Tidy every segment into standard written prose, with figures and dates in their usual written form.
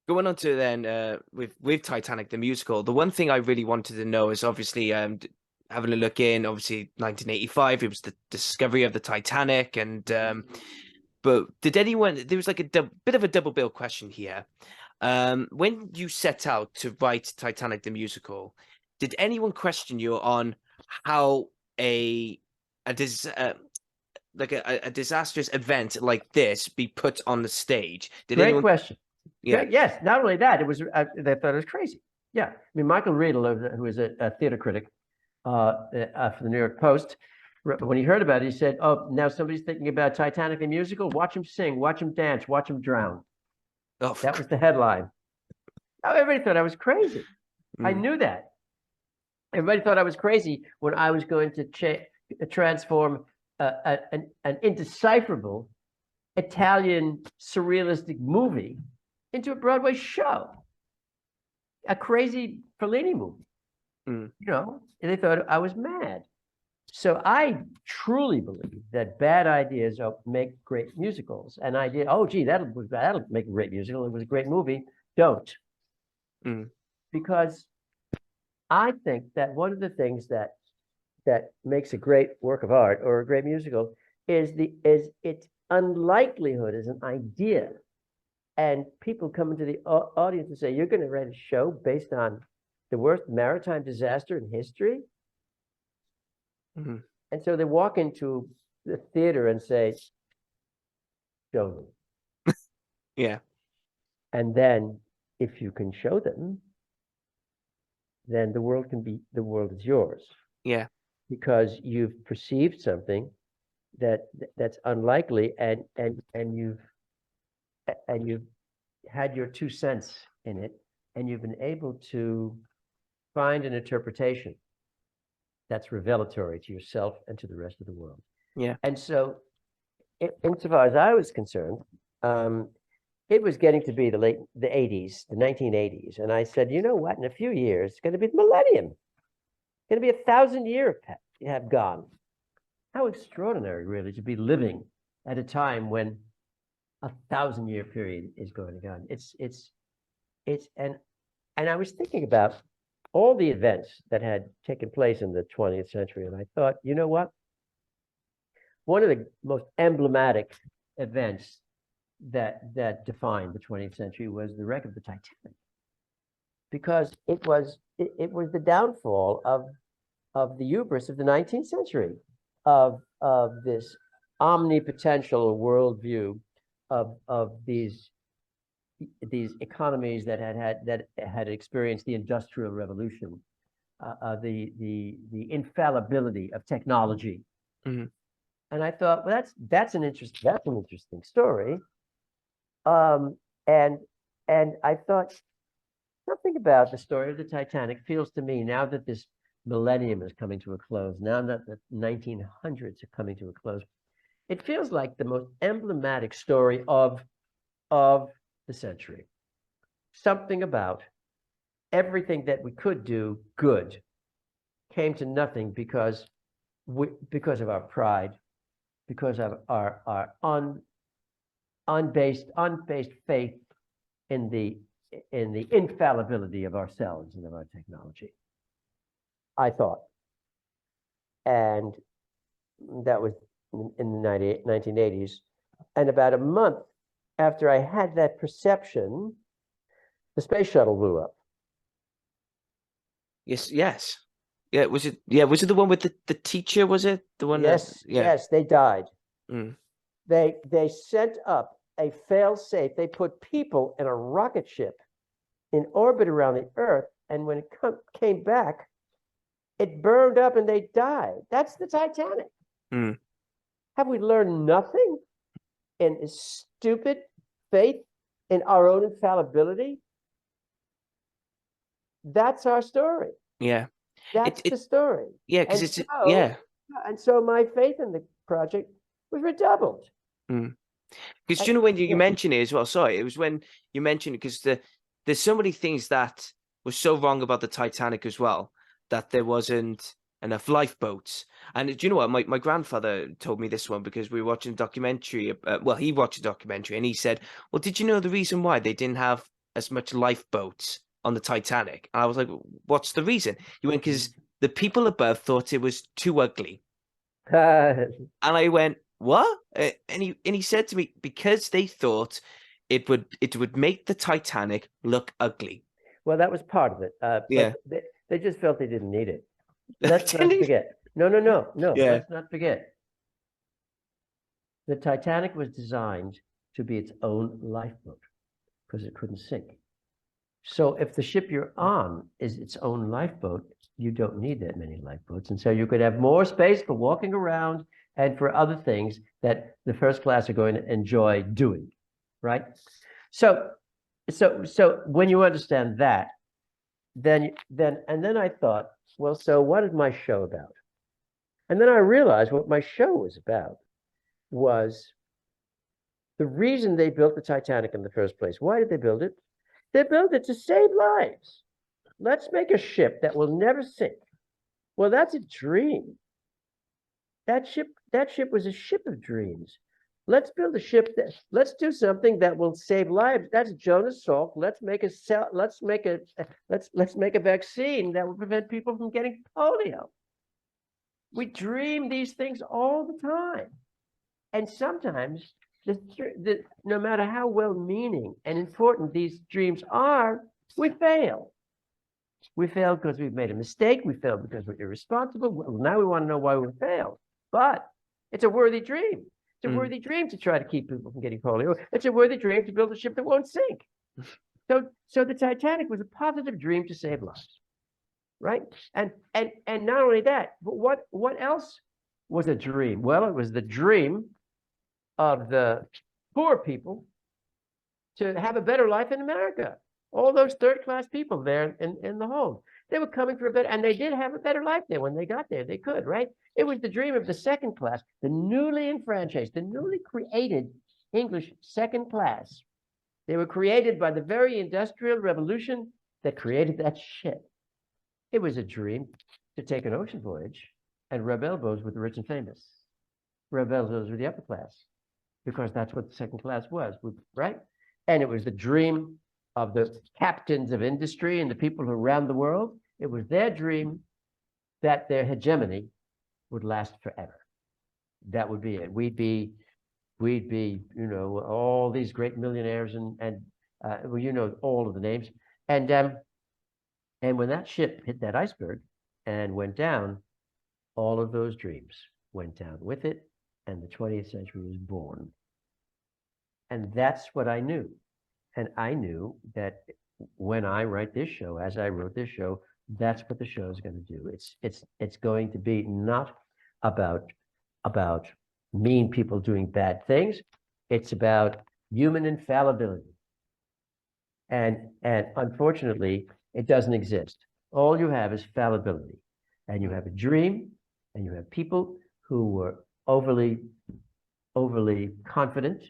going on to then with Titanic the musical, the one thing I really wanted to know is obviously having a look in, obviously 1985, it was the discovery of the Titanic, and but did anyone? There was like a bit of a double bill question here. When you set out to write Titanic the musical, did anyone question you on how a dis like a disastrous event like this be put on the stage? Did Great anyone? question. Yeah. Yes, not only that, it was they thought it was crazy. Yeah, I mean Michael Riedel, who is a theater critic for the New York Post, when he heard about it, he said, "Oh, now somebody's thinking about Titanic the musical. Watch him sing, watch him dance, watch him drown." Oh, That was the headline. Now, everybody thought I was crazy. I mm, knew that. Everybody thought I was crazy when I was going to transform an indecipherable Italian surrealistic movie into a Broadway show, a crazy Fellini movie. mm, And they thought I was mad. So I truly believe that bad ideas make great musicals. And I did, oh, gee, that'll make a great musical. It was a great movie. Don't. mm, Because I think that one of the things that makes a great work of art or a great musical is its unlikelihood as an idea. And people come into the audience and say, "You're going to write a show based on the worst maritime disaster in history?" mm. And so they walk into the theater and say, "Show me." Yeah, And then if you can show them, then the world is yours yeah, because you've perceived something that's unlikely and you've had your 2 cents in it, and you've been able to find an interpretation that's revelatory to yourself and to the rest of the world. yeah. And so, insofar as I was concerned, it was getting to be the 80s, the 1980s. And I said, you know what? In a few years, it's going to be the millennium. It's going to be 1,000 years have gone. How extraordinary, really, to be living at a time when 1,000 year period is going on. And I was thinking about all the events that had taken place in the 20th century, and I thought, you know what? One of the most emblematic events that defined the 20th century was the wreck of the Titanic, because it was the downfall of the hubris of the 19th century, of this omnipotential worldview of these economies that had experienced the Industrial Revolution, the infallibility of technology. Mm-hmm. And I thought, well, that's an interesting story. And I thought something about the story of the Titanic feels to me, now that this millennium is coming to a close, now that the 1900s are coming to a close, it feels like the most emblematic story of the century. Something about everything that we could do good came to nothing because of our pride, because of our unbased faith in the infallibility of ourselves and of our technology, I thought. And that was in the 1980s. And about a month after I had that perception, the space shuttle blew up. Yes, yes. Yeah, was it? Yeah, was it the one with the teacher? Was it the one? Yes, Yeah. yes, they died. Mm. They sent up a fail-safe. They put people in a rocket ship in orbit around the Earth, and when it came back, it burned up and they died. That's the Titanic. Mm. Have we learned nothing in stupid faith in our own infallibility? That's our story. Yeah. That's the story. Yeah, because And it's yeah. so my faith in the project was redoubled. Mm. Because you know when you mentioned it as well. Sorry, it was when you mentioned it, because there's so many things that were so wrong about the Titanic as well, that there wasn't enough lifeboats. And do you know what? My grandfather told me this one, because we were watching a documentary. Well, he watched a documentary and he said, "Well, did you know the reason why they didn't have as much lifeboats on the Titanic. And I was like, what's the reason? He went, because the people above thought it was too ugly. And I went, what? And he said to me, because they thought it would make the Titanic look ugly. Well, that was part of it. Yeah. But they just felt they didn't need it. Let's not forget. No. Yeah. Let's not forget. The Titanic was designed to be its own lifeboat because it couldn't sink. So if the ship you're on is its own lifeboat, you don't need that many lifeboats. And so you could have more space for walking around and for other things that the first class are going to enjoy doing, right? So when you understand that, then I thought, well, so what is my show about? And then I realized what my show was about was the reason they built the Titanic in the first place. Why did they build it? They built it to save lives. Let's make a ship that will never sink. Well, that's a dream. That ship was a ship of dreams. Let's build a ship let's do something that will save lives. That's Jonas Salk. Let's make a vaccine that will prevent people from getting polio. We dream these things all the time. And sometimes no matter how well-meaning and important these dreams are, we fail. We fail because we've made a mistake. We fail because we're irresponsible. Well, now we want to know why we failed. But it's a worthy dream. It's a worthy dream to try to keep people from getting polio. It's a worthy dream to build a ship that won't sink. So the Titanic was a positive dream to save lives, right? And not only that, but what else was a dream? Well, it was the dream of the poor people to have a better life in America. All those third-class people there in the hold, they were coming for a better, and they did have a better life there when they got there. They could, right? It was the dream of the second class, the newly enfranchised, the newly created English second class. They were created by the very industrial revolution that created that ship. It was a dream to take an ocean voyage and rub elbows with the rich and famous, rub elbows with the upper class, because that's what the second class was, right? And it was the dream of the captains of industry and the people who ran the world. It was their dream that their hegemony would last forever. That would be it. We'd be, all these great millionaires and all of the names. And when that ship hit that iceberg and went down, all of those dreams went down with it, and the 20th century was born. And that's what I knew. And I knew that when I write this show, as I wrote this show, that's what the show is going to do. It's going to be not about mean people doing bad things. It's about human infallibility. And unfortunately, it doesn't exist. All you have is fallibility. And you have a dream, and you have people who were overly confident.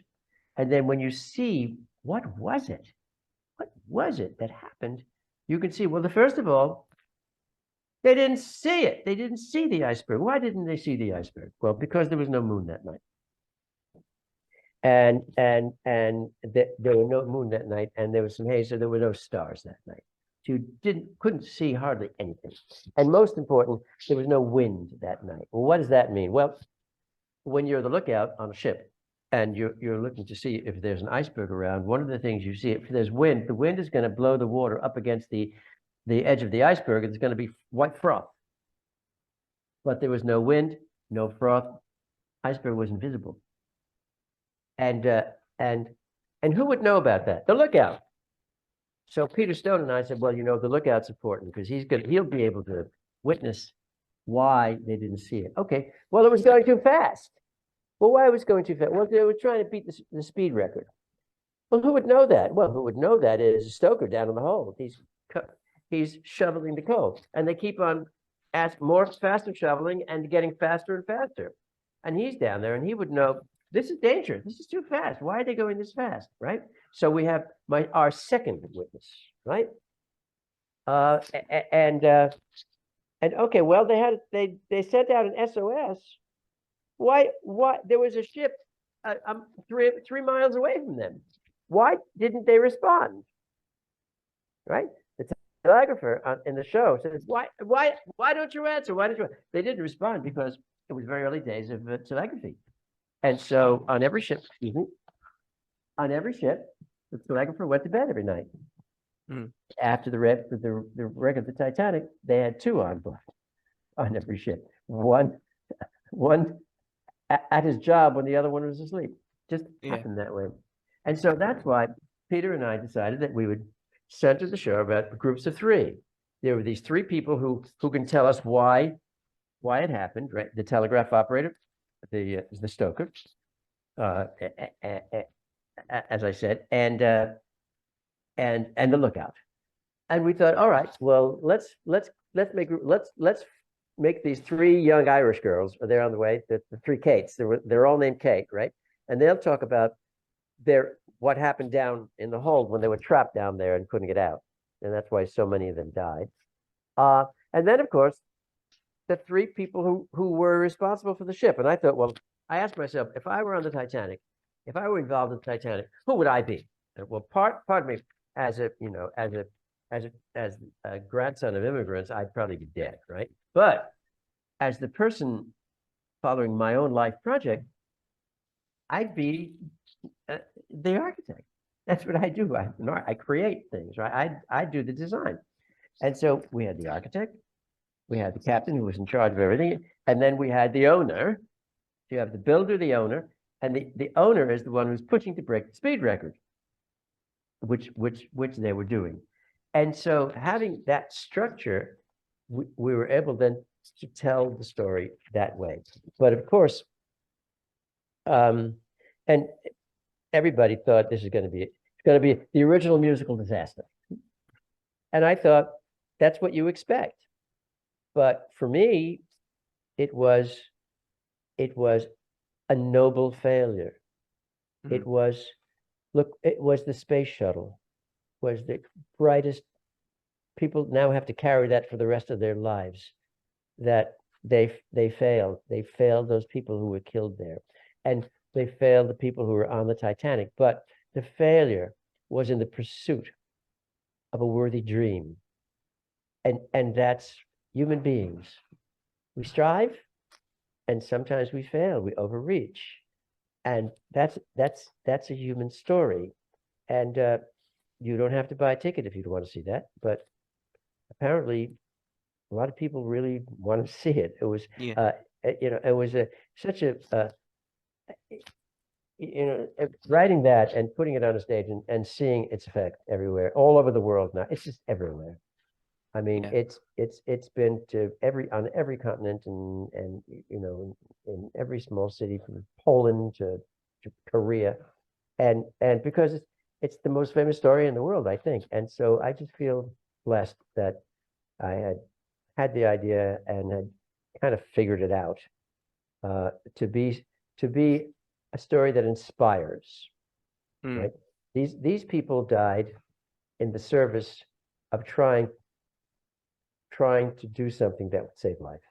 And then when you see what was it that happened, you can see, well, first of all, they didn't see it. They didn't see the iceberg. Why didn't they see the iceberg? Well, because there was no moon that night. And there were no moon that night, and there was some haze, so there were no stars that night. So you couldn't see hardly anything. And most important, there was no wind that night. Well, what does that mean? Well, when you're the lookout on a ship and you're looking to see if there's an iceberg around, one of the things you see, if there's wind, the wind is going to blow the water up against the edge of the iceberg, and it's going to be white froth. But there was no wind, no froth. Iceberg was invisible. And who would know about that? The lookout. So Peter Stone and I said, well, the lookout's important because he'll be able to witness why they didn't see it. Okay. Well, it was going too fast. Well, why was it going too fast? Well, they were trying to beat the speed record. Well, who would know that? Well, who would know that is a stoker down in the hold. He's shoveling the coal, and they keep on faster shoveling and getting faster and faster. And he's down there, and he would know, this is dangerous. This is too fast. Why are they going this fast, right? So we have our second witness, right? And okay, well, they sent out an SOS. Why there was a ship 3 miles away from them? Why didn't they respond? right? The telegrapher in the show says, why don't you answer? Why don't you? They didn't respond because it was very early days of telegraphy. And so on every ship, on every ship, the telegrapher went to bed every night. Mm. After the wreck of the Titanic, they had two on board on every ship. One at his job when the other one was asleep. Just happened that way. And so that's why Peter and I decided that we would center the show about groups of three. There were these three people who can tell us why it happened, right? The telegraph operator, the stoker, as I said, and the lookout. And we thought, all right, well, let's make these three young Irish girls. They're on the way. The three Kates. They're all named Kate, right? And they'll talk about what happened down in the hold when they were trapped down there and couldn't get out, and that's why so many of them died. And then, of course, the three people who were responsible for the ship. And I thought, well, I asked myself, if I were on the Titanic, if I were involved in the Titanic, who would I be? Well, pardon me, as a grandson of immigrants, I'd probably be dead, right? But as the person following my own life project, I'd be the architect. That's what I do. I create things, right? I do the design. And so we had the architect, we had the captain who was in charge of everything, and then we had the owner. So you have the builder, the owner, and the owner is the one who's pushing to break the speed record, which they were doing. And so having that structure, we were able then to tell the story that way. But of course, and everybody thought this is going to be the original musical disaster. And I thought that's what you expect. But for me, it was a noble failure. Mm-hmm. It was the space shuttle, was the brightest. People now have to carry that for the rest of their lives, that they failed. They failed those people who were killed there. And they failed the people who were on the Titanic. But the failure was in the pursuit of a worthy dream. And that's human beings. We strive, and sometimes we fail, we overreach. And that's a human story. And you don't have to buy a ticket if you want to see that. But apparently, a lot of people really want to see it. It was, it was writing that and putting it on a stage and seeing its effect everywhere, all over the world now. It's just everywhere. I mean, it's been on every continent and in every small city from Poland to Korea, and because it's the most famous story in the world, I think. And so I just feel blessed that I had the idea and had kind of figured it out to be a story that inspires. Right? These people died in the service of trying to do something that would save life.